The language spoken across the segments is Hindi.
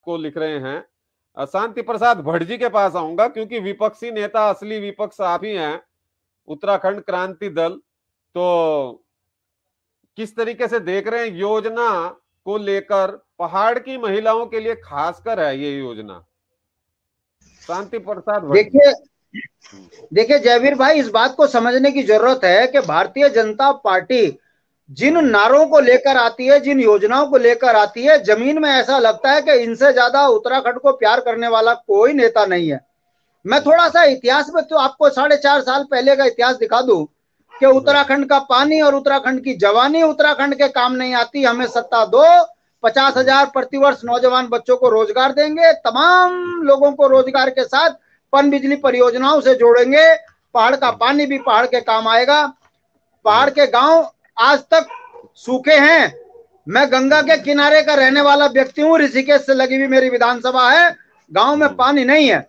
को लिख रहे हैं। शांति प्रसाद भट्ट जी के पास आऊंगा, क्योंकि विपक्षी नेता, असली विपक्ष आप ही हैं, उत्तराखंड क्रांति दल। तो किस तरीके से देख रहे हैं योजना को लेकर? पहाड़ की महिलाओं के लिए खासकर है ये योजना। शांति प्रसाद भट्ट। देखिए जयवीर भाई, इस बात को समझने की जरूरत है कि भारतीय जनता पार्टी जिन नारों को लेकर आती है, जिन योजनाओं को लेकर आती है, जमीन में ऐसा लगता है कि इनसे ज्यादा उत्तराखंड को प्यार करने वाला कोई नेता नहीं है। मैं थोड़ा सा इतिहास में तो आपको 4.5 साल पहले का इतिहास दिखा दूं कि उत्तराखंड का पानी और उत्तराखंड की जवानी उत्तराखंड के काम नहीं आती। हमें सत्ता दो, 50,000 प्रतिवर्ष नौजवान बच्चों को रोजगार देंगे, तमाम लोगों को रोजगार के साथ पन बिजली परियोजनाओं से जोड़ेंगे, पहाड़ का पानी भी पहाड़ के काम आएगा। पहाड़ के गांव आज तक सूखे हैं। मैं गंगा के किनारे का रहने वाला व्यक्ति हूं, ऋषिकेश से लगी हुई मेरी विधानसभा है, गांव में पानी नहीं है।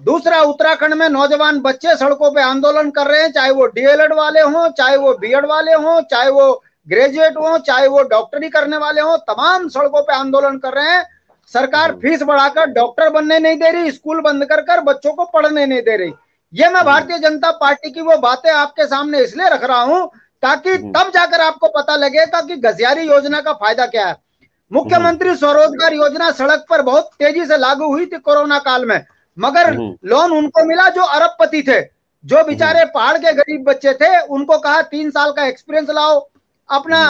दूसरा, उत्तराखंड में नौजवान बच्चे सड़कों पे आंदोलन कर रहे हैं, चाहे वो डीएलएड वाले हों, चाहे वो बीएड वाले हों, चाहे वो ग्रेजुएट हों, चाहे वो डॉक्टरी करने वाले हों, तमाम सड़कों पे आंदोलन कर रहे हैं। सरकार फीस बढ़ाकर डॉक्टर बनने नहीं दे रही, स्कूल बंद कर बच्चों को पढ़ने नहीं दे रही। ये मैं भारतीय जनता पार्टी की वो बातें आपके सामने इसलिए रख रहा हूं ताकि तब जाकर आपको पता लगेगा कि घसियारी योजना का फायदा क्या है। मुख्यमंत्री स्वरोजगार योजना सड़क पर बहुत तेजी से लागू हुई थी कोरोना काल में, मगर लोन उनको मिला जो अरबपति थे। जो बेचारे पहाड़ के गरीब बच्चे थे उनको कहा 3 साल का एक्सपीरियंस लाओ, अपना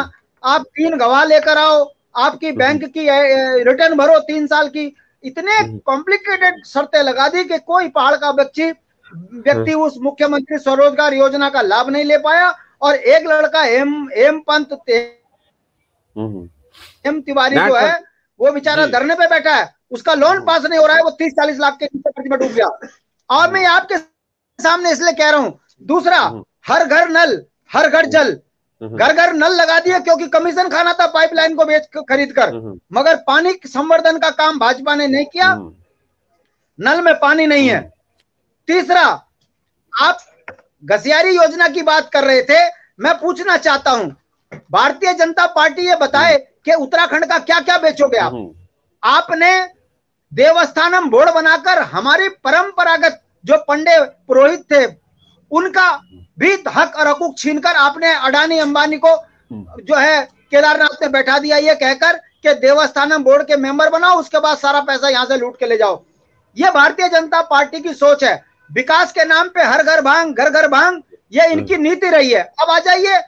आप 3 गवाह लेकर आओ, आपकी बैंक की रिटर्न भरो 3 साल की। इतने कॉम्प्लिकेटेड शर्तें लगा दी कि कोई पहाड़ का व्यक्ति उस मुख्यमंत्री स्वरोजगार योजना का लाभ नहीं ले पाया। और एक लड़का हेम पंत हेम तिवारी जो है वो बेचारा धरने पे बैठा है, उसका लोन पास नहीं हो रहा है, वो 30-40 लाख के कर्ज में डूब गया। और मैं आपके सामने इसलिए कह रहा हूं। दूसरा, हर घर नल हर घर जल, घर घर नल लगा दिए क्योंकि कमीशन खाना था पाइपलाइन को खरीद कर, मगर पानी संवर्धन का काम भाजपा ने नहीं किया, नल में पानी नहीं है। तीसरा, आप घसियारी योजना की बात कर रहे थे, मैं पूछना चाहता हूं, भारतीय जनता पार्टी ये बताए कि उत्तराखंड का क्या क्या बेचोगे आप? आपने देवस्थानम बोर्ड बनाकर हमारी परंपरागत जो पंडे पुरोहित थे उनका भी हक और हकूक छीनकर आपने अडानी अंबानी को जो है केदारनाथ में बैठा दिया, ये कहकर कि देवस्थानम बोर्ड के मेंबर बनाओ, उसके बाद सारा पैसा यहां से लूट के ले जाओ। ये भारतीय जनता पार्टी की सोच है। विकास के नाम पे हर घर भांग, घर घर भांग, ये इनकी नीति रही है। अब आ जाइए,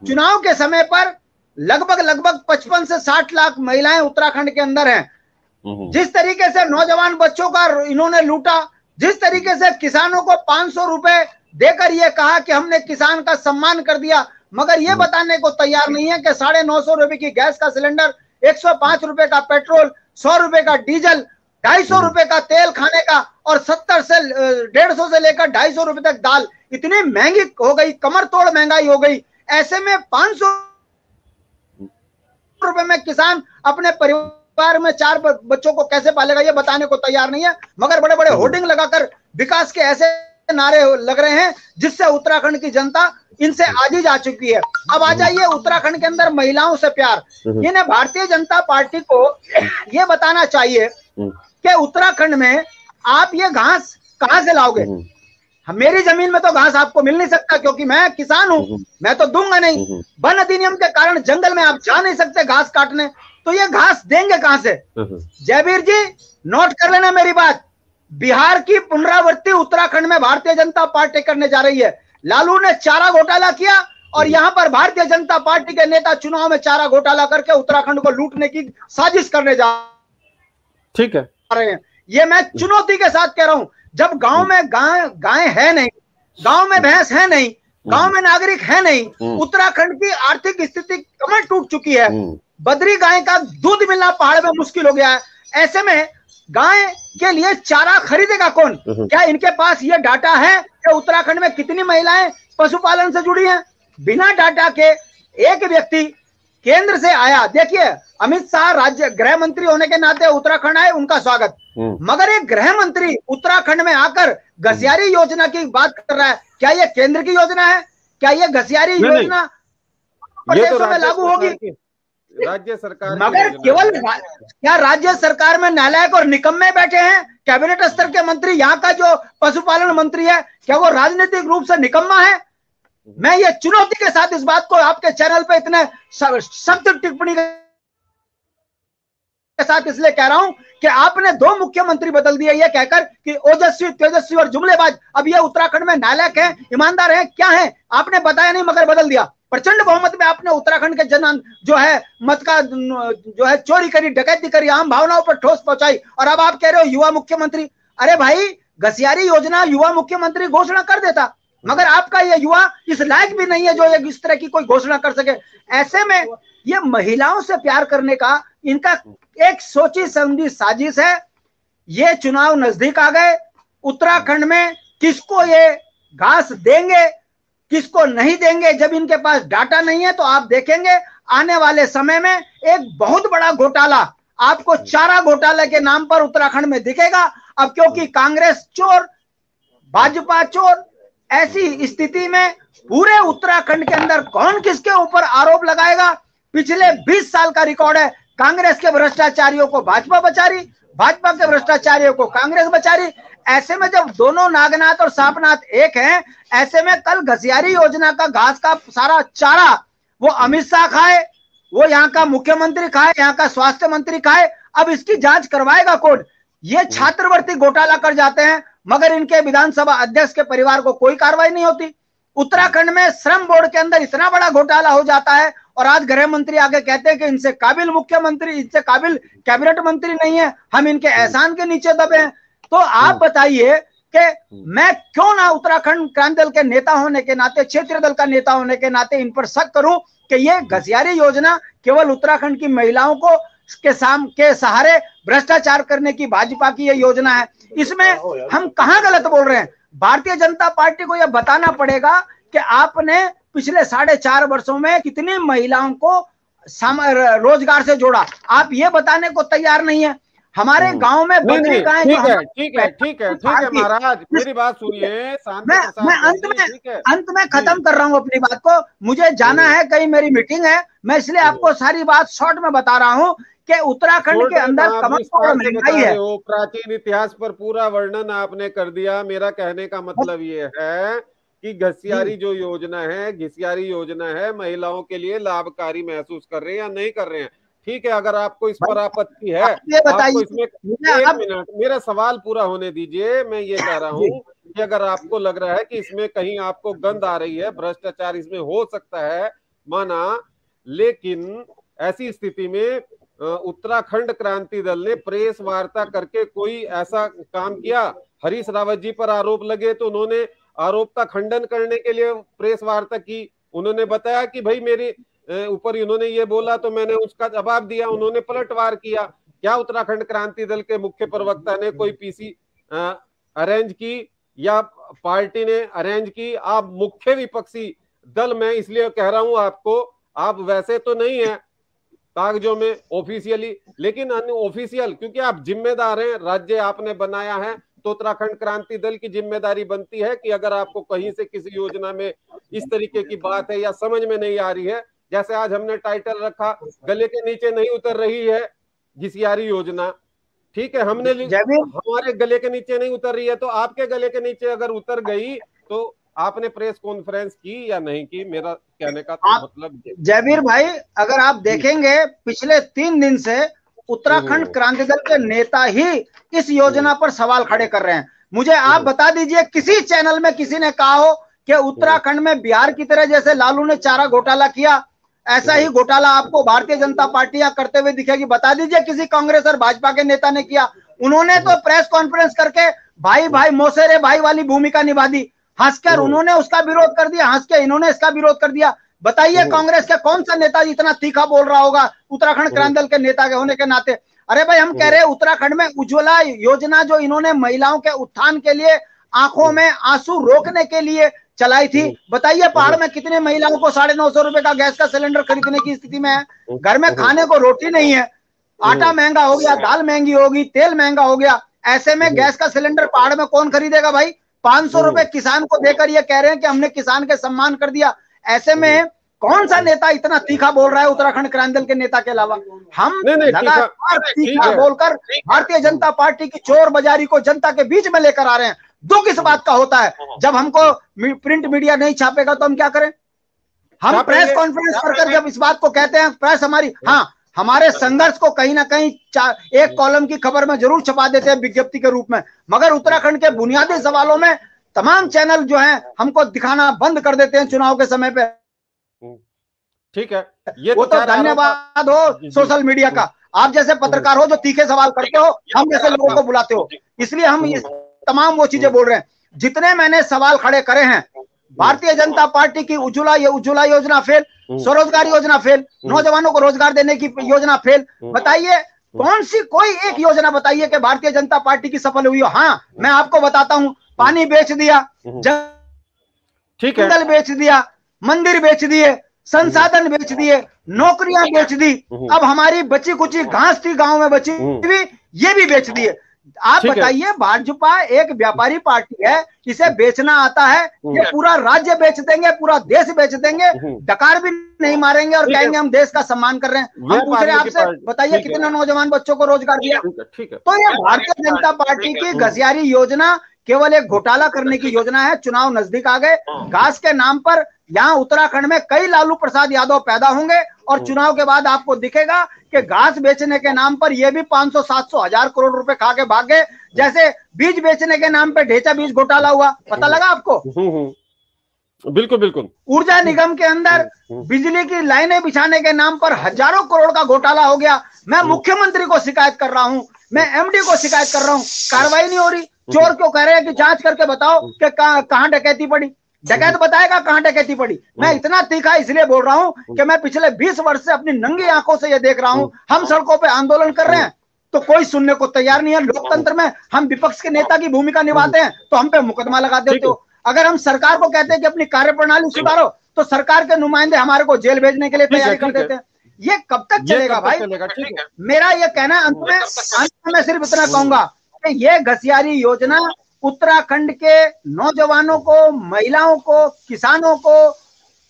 चुनाव के समय पर लगभग 55 से 60 लाख महिलाएं उत्तराखंड के अंदर हैं। जिस तरीके से नौजवान बच्चों का इन्होंने लूटा, जिस तरीके से किसानों को 500 रुपए देकर ये कहा कि हमने किसान का सम्मान कर दिया, मगर ये बताने को तैयार नहीं है कि 950 रुपए की गैस का सिलेंडर, 105 रुपए का पेट्रोल, 100 रुपए का डीजल, 250 रुपए का तेल खाने का और 70 से 150 से लेकर 250 रुपए तक दाल इतनी महंगी हो गई, कमर तोड़ महंगाई हो गई। ऐसे में 500 रुपए में किसान अपने परिवार में 4 बच्चों को कैसे पालेगा, ये बताने को तैयार नहीं है, मगर बड़े बड़े होर्डिंग लगाकर विकास के ऐसे नारे लग रहे हैं जिससे उत्तराखंड की जनता इनसे आजी जा चुकी है। अब आ जाइए उत्तराखंड के अंदर महिलाओं से प्यार। इन्हें भारतीय जनता पार्टी को ये बताना चाहिए कि उत्तराखंड में आप ये घास कहां से लाओगे? मेरी जमीन में तो घास आपको मिल नहीं सकता क्योंकि मैं किसान हूं, मैं तो दूंगा नहीं। वन अधिनियम के कारण जंगल में आप जा नहीं सकते घास काटने, तो ये घास देंगे कहां से? जयवीर जी नोट कर लेना मेरी बात, बिहार की पुनरावृत्ति उत्तराखंड में भारतीय जनता पार्टी करने जा रही है। लालू ने चारा घोटाला किया और यहां पर भारतीय जनता पार्टी के नेता चुनाव में चारा घोटाला करके उत्तराखंड को लूटने की साजिश करने जा ठीक है रहे हैं। ये मैं चुनौती के साथ कह रहा हूं। जब गांव में गाय है नहीं, गांव में भैंस है नहीं, गांव में नागरिक है नहीं, उत्तराखंड की आर्थिक स्थिति कमर टूट चुकी है, बद्री गाय का दूध मिलना पहाड़ में मुश्किल हो गया है। ऐसे में गाय के लिए चारा खरीदेगा कौन? क्या इनके पास ये डाटा है कि उत्तराखंड में कितनी महिलाएं पशुपालन से जुड़ी हैं? बिना डाटा के एक व्यक्ति केंद्र से आया, देखिए अमित शाह राज्य गृह मंत्री होने के नाते उत्तराखंड आए, उनका स्वागत, मगर एक गृह मंत्री उत्तराखंड में आकर घसियारी योजना की बात कर रहा है। क्या ये केंद्र की योजना है? क्या ये घसियारी योजना प्रदेशों में लागू होगी? राज्य सरकार मगर केवल क्या राज्य सरकार में नालायक और निकम्मे बैठे हैं? कैबिनेट स्तर के मंत्री, यहाँ का जो पशुपालन मंत्री है, क्या वो राजनीतिक रूप से निकम्मा है? मैं ये चुनौती के साथ इस बात को आपके चैनल पे इतने सख्त टिप्पणी के साथ इसलिए कह रहा हूं कि आपने 2 मुख्यमंत्री बदल दिए ये कहकर कि ओजस्वी, तेजस्वी और जुमलेबाज। अब ये उत्तराखंड में नालायक हैं, ईमानदार हैं, क्या है आपने बताया नहीं, मगर बदल दिया। प्रचंड बहुमत में आपने उत्तराखंड के जन जो है मत का जो है चोरी करी, डकैती करी, आम भावनाओं पर ठोस पहुंचाई, और अब आप कह रहे हो युवा मुख्यमंत्री। अरे भाई, घसियारी योजना युवा मुख्यमंत्री घोषणा कर देता, मगर आपका ये युवा इस लायक भी नहीं है जो इस तरह की कोई घोषणा कर सके। ऐसे में ये महिलाओं से प्यार करने का इनका एक सोची समझी साजिश है। ये चुनाव नजदीक आ गए, उत्तराखंड में किसको ये घास देंगे, किसको नहीं देंगे, जब इनके पास डाटा नहीं है तो आप देखेंगे आने वाले समय में एक बहुत बड़ा घोटाला आपको चारा घोटाले के नाम पर उत्तराखंड में दिखेगा। अब क्योंकि कांग्रेस चोर, भाजपा चोर, ऐसी स्थिति में पूरे उत्तराखंड के अंदर कौन किसके ऊपर आरोप लगाएगा? पिछले 20 साल का रिकॉर्ड है। कांग्रेस के भ्रष्टाचारियों को भाजपा बचा रही, भाजपा के भ्रष्टाचारियों को कांग्रेस बचा रही। ऐसे में जब दोनों नागनाथ और सांपनाथ एक हैं, ऐसे में कल घसियारी योजना का घास का सारा चारा वो अमित शाह खाए, वो यहाँ का मुख्यमंत्री खाए, यहाँ का स्वास्थ्य मंत्री खाए। अब इसकी जांच करवाएगा कोर्ट। ये छात्रवृत्ति घोटाला कर जाते हैं, मगर इनके विधानसभा अध्यक्ष के परिवार को कोई कार्रवाई नहीं होती। उत्तराखंड में श्रम बोर्ड के अंदर इतना बड़ा घोटाला हो जाता है, और आज गृह मंत्री आगे कहते हैं कि इनसे काबिल मुख्यमंत्री, इनसे काबिल कैबिनेट मंत्री नहीं है, हम इनके एहसान के नीचे दबे हैं। तो आप बताइए कि मैं क्यों ना उत्तराखंड क्रांति दल के नेता होने के नाते, क्षेत्रीय दल का नेता होने के नाते इन पर शक करूं कि ये घसियारी योजना केवल उत्तराखंड की महिलाओं को के सहारे भ्रष्टाचार करने की भाजपा की ये योजना है। इसमें हम कहां गलत बोल रहे हैं? भारतीय जनता पार्टी को यह बताना पड़ेगा कि आपने पिछले 4.5 वर्षों में कितनी महिलाओं को रोजगार से जोड़ा। आप ये बताने को तैयार नहीं है। हमारे गांव में बकरी गाय, ठीक है महाराज, मेरी बात सुनिए। मैं अंत में खत्म कर रहा हूं अपनी बात को, मुझे जाना है, कहीं मेरी मीटिंग है। मैं इसलिए आपको सारी बात शॉर्ट में बता रहा हूं कि उत्तराखंड के अंदर कमर महंगाई है। प्राचीन इतिहास पर पूरा वर्णन आपने कर दिया। मेरा कहने का मतलब ये है कि घसियारी जो योजना है, घसियारी योजना है, महिलाओं के लिए लाभकारी महसूस कर रहे हैं या नहीं कर रहे हैं? ठीक है, अगर आपको इस पर आपत्ति है, आपको इसमें 1 मिनट मेरा सवाल पूरा होने दीजिए। मैं ये कह रहा हूँ कि अगर आपको लग रहा है कि इसमें कहीं आपको गंध आ रही है, भ्रष्टाचार इसमें हो सकता है, माना, लेकिन ऐसी स्थिति में उत्तराखंड क्रांति दल ने प्रेस वार्ता करके कोई ऐसा काम किया? हरीश रावत जी पर आरोप लगे तो उन्होंने आरोप का खंडन करने के लिए प्रेस वार्ता की। उन्होंने बताया कि भाई मेरे ऊपर इन्होंने ये बोला तो मैंने उसका जवाब दिया। उन्होंने पलटवार किया। क्या उत्तराखंड क्रांति दल के मुख्य प्रवक्ता ने कोई पीसी अरेंज की या पार्टी ने अरेंज की? आप मुख्य विपक्षी दल, मैं इसलिए कह रहा हूं आपको, आप वैसे तो नहीं है कागजों में ऑफिशियली, लेकिन अनऑफिशियल, क्योंकि आप जिम्मेदार हैं, राज्य आपने बनाया है, तो उत्तराखंड क्रांति दल की जिम्मेदारी बनती है कि अगर आपको कहीं से किसी योजना में इस तरीके की बात है या समझ में नहीं आ रही है, जैसे आज हमने टाइटल रखा गले के नीचे नहीं उतर रही है घसियारी योजना, ठीक है, हमने हमारे गले के नीचे नहीं उतर रही है, तो आपके गले के नीचे अगर उतर गई तो आपने प्रेस कॉन्फ्रेंस की या नहीं की? मेरा कहने का मतलब जयवीर भाई, अगर आप देखेंगे पिछले 3 दिन से उत्तराखंड क्रांति दल के नेता ही इस योजना पर सवाल खड़े कर रहे हैं। मुझे आप बता दीजिए किसी चैनल में किसी ने कहा हो कि उत्तराखंड में बिहार की तरह जैसे लालू ने चारा घोटाला किया, ऐसा ही घोटाला आपको भारतीय जनता पार्टी करते हुए दिखेगी? बता दीजिए किसी कांग्रेस और भाजपा के नेता ने किया? उन्होंने तो प्रेस कॉन्फ्रेंस करके भाई भाई मोसेरे भाई वाली भूमिका निभा दी। हंसकर उन्होंने उसका विरोध कर दिया, हंस के इन्होंने इसका विरोध कर दिया। बताइए कांग्रेस का कौन सा नेता इतना तीखा बोल रहा होगा उत्तराखंड क्रांति दल के नेता के होने के नाते? अरे भाई, हम कह रहे हैं उत्तराखंड में उज्ज्वला योजना जो इन्होंने महिलाओं के उत्थान के लिए, आंखों में आंसू रोकने के लिए चलाई थी, बताइए पहाड़ में कितने महिलाओं को 950 रुपए का गैस का सिलेंडर खरीदने की स्थिति में है? घर में खाने को रोटी नहीं है, आटा महंगा हो गया, दाल महंगी होगी, तेल महंगा हो गया। ऐसे में गैस का सिलेंडर पहाड़ में कौन खरीदेगा भाई? 500 रुपए किसान को देकर ये कह रहे हैं कि हमने किसान के सम्मान कर दिया। ऐसे में कौन सा नेता इतना तीखा बोल रहा है उत्तराखंड क्रांति दल के नेता के अलावा? हम लगातार तीखा बोलकर भारतीय जनता पार्टी की चोर बाजारी को जनता के बीच में लेकर आ रहे हैं। दुख इस बात का होता है, जब हमको प्रिंट मीडिया नहीं छापेगा तो हम क्या करें? हम प्रेस कॉन्फ्रेंस कर जब इस बात को कहते हैं, प्रेस हमारी, हाँ, हमारे संघर्ष को कहीं ना कहीं एक कॉलम की खबर में जरूर छपा देते हैं विज्ञप्ति के रूप में, मगर उत्तराखंड के बुनियादी सवालों में तमाम चैनल जो हैं हमको दिखाना बंद कर देते हैं चुनाव के समय पे। ठीक है, ये वो तो धन्यवाद हो सोशल मीडिया का, आप जैसे पत्रकार हो जो तीखे सवाल करते हो, हम जैसे लोगों को बुलाते हो, इसलिए हम ये तमाम वो चीजें बोल रहे हैं। जितने मैंने सवाल खड़े करे हैं, भारतीय जनता पार्टी की उज्ज्वला योजना फेल, स्वरोजगार योजना फेल, नौजवानों को रोजगार देने की योजना फेल, बताइए कौन सी कोई एक योजना बताइए कि भारतीय जनता पार्टी की सफल हुई हो। हाँ, मैं आपको बताता हूं, पानी बेच दिया, जंगल बेच दिया, मंदिर बेच दिए, संसाधन बेच दिए, नौकरियां बेच दी, अब हमारी बची कुची घास थी गांव में बची हुई, ये भी बेच दिए। आप बताइए, भाजपा एक व्यापारी पार्टी है, इसे बेचना आता है, ये पूरा राज्य बेच देंगे, पूरा देश बेच देंगे, डकार भी नहीं मारेंगे और कहेंगे हम देश का सम्मान कर रहे हैं। हम पूछ रहे हैं आपसे, बताइए कितने नौजवान बच्चों को रोजगार दिया? तो ये भारतीय जनता पार्टी की घसियारी योजना केवल एक घोटाला करने की योजना है। चुनाव नजदीक आ गए, घास के नाम पर यहाँ उत्तराखंड में कई लालू प्रसाद यादव पैदा होंगे और चुनाव के बाद आपको दिखेगा कि घास बेचने के नाम पर ये भी 500, 700, 1000 करोड़ रुपए खा के भाग गए, जैसे बीज बेचने के नाम पे ढेंचा बीज घोटाला हुआ, पता लगा आपको? बिल्कुल बिल्कुल। ऊर्जा निगम के अंदर बिजली की लाइनें बिछाने के नाम पर हजारों करोड़ का घोटाला हो गया। मैं मुख्यमंत्री को शिकायत कर रहा हूं, मैं एमडी को शिकायत कर रहा हूं, कार्रवाई नहीं हो रही। चोर क्यों कह रहे हैं कि जांच करके बताओ कि कहां डकैती पड़ी? डकैत बताएगा कहां डकैती पड़ी। मैं इतना तीखा इसलिए बोल रहा हूं कि मैं पिछले 20 वर्ष से अपनी नंगी आंखों से ये देख रहा हूं, हम सड़कों पे आंदोलन कर रहे हैं तो कोई सुनने को तैयार नहीं है। लोकतंत्र में हम विपक्ष के नेता की भूमिका निभाते हैं तो हम पे मुकदमा लगा देते हो। अगर हम सरकार को कहते हैं कि अपनी कार्यप्रणाली सुधारो तो सरकार के नुमाइंदे हमारे को जेल भेजने के लिए तैयारी कर देते हैं। ये कब तक चलेगा भाई? मेरा ये कहना है, अंत में सिर्फ इतना कहूंगा कि ये घसियारी योजना उत्तराखंड के नौजवानों को, महिलाओं को, किसानों को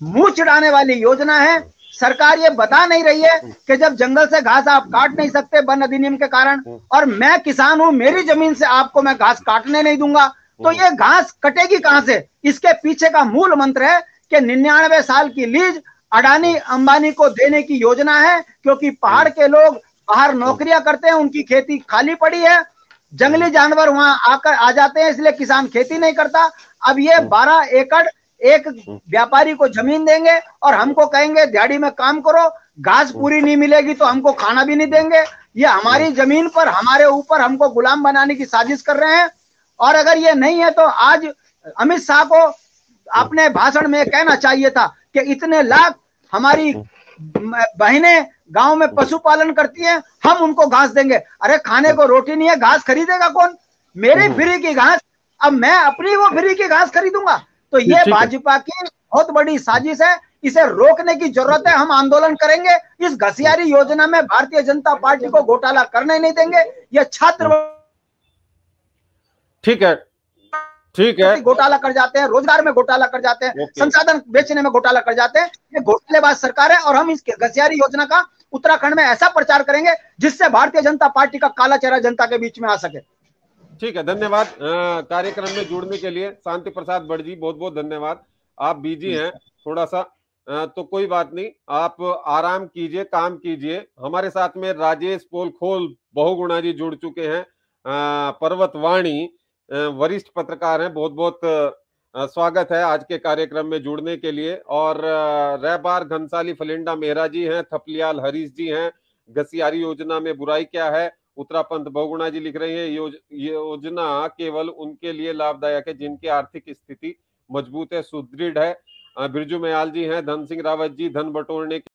मुंह चिढ़ाने वाली योजना है। सरकार ये बता नहीं रही है कि जब जंगल से घास आप काट नहीं सकते वन अधिनियम के कारण, और मैं किसान हूं, मेरी जमीन से आपको मैं घास काटने नहीं दूंगा, तो ये घास कटेगी कहां से? इसके पीछे का मूल मंत्र है कि 99 साल की लीज अडानी अंबानी को देने की योजना है, क्योंकि पहाड़ के लोग बाहर नौकरियां करते हैं, उनकी खेती खाली पड़ी है, जंगली जानवर वहां आकर आ जाते हैं, इसलिए किसान खेती नहीं करता। अब ये 12 एकड़ एक व्यापारी को जमीन देंगे और हमको कहेंगे दिहाड़ी में काम करो, घास पूरी नहीं मिलेगी तो हमको खाना भी नहीं देंगे। ये हमारी जमीन पर, हमारे ऊपर हमको गुलाम बनाने की साजिश कर रहे हैं। और अगर ये नहीं है तो आज अमित शाह को अपने भाषण में कहना चाहिए था कि इतने लाख हमारी बहनें गांव में पशुपालन करती हैं, हम उनको घास देंगे। अरे खाने को रोटी नहीं है, घास खरीदेगा कौन? मेरी फ्री की घास, अब मैं अपनी वो फ्री की घास खरीदूंगा? तो ये भाजपा की बहुत बड़ी साजिश है, इसे रोकने की जरूरत है। हम आंदोलन करेंगे, इस घसियारी योजना में भारतीय जनता पार्टी को घोटाला करने नहीं देंगे। ये छात्र ठीक है घोटाला कर जाते हैं, रोजगार में घोटाला कर जाते हैं, संसाधन बेचने में घोटाला कर जाते हैं। ये घोटालेबाज सरकार है और हम इस घसियारी योजना का उत्तराखंड में ऐसा प्रचार करेंगे जिससे भारतीय जनता पार्टी का काला चेहरा जनता के बीच में आ सके। ठीक है, धन्यवाद कार्यक्रम में जुड़ने के लिए शांति प्रसाद बड़जी, बहुत बहुत धन्यवाद। आप बिजी हैं थोड़ा सा, तो कोई बात नहीं, आप आराम कीजिए, काम कीजिए। हमारे साथ में राजेश पोलखोल बहुगुणा जी जुड़ चुके हैं, पर्वतवाणी वरिष्ठ पत्रकार हैं, बहुत बहुत स्वागत है आज के कार्यक्रम में जुड़ने के लिए। और रहबार घनसाली फलिंडा मेहरा जी हैं, थपलियाल हरीश जी हैं, घसियारी योजना में बुराई क्या है, उत्तरापंथ बहुगुणा जी लिख रहे हैं योजना केवल उनके लिए लाभदायक है जिनकी आर्थिक स्थिति मजबूत है, सुदृढ़ है। बिरजू मयाल जी हैं, धन सिंह रावत जी, धन बटोरने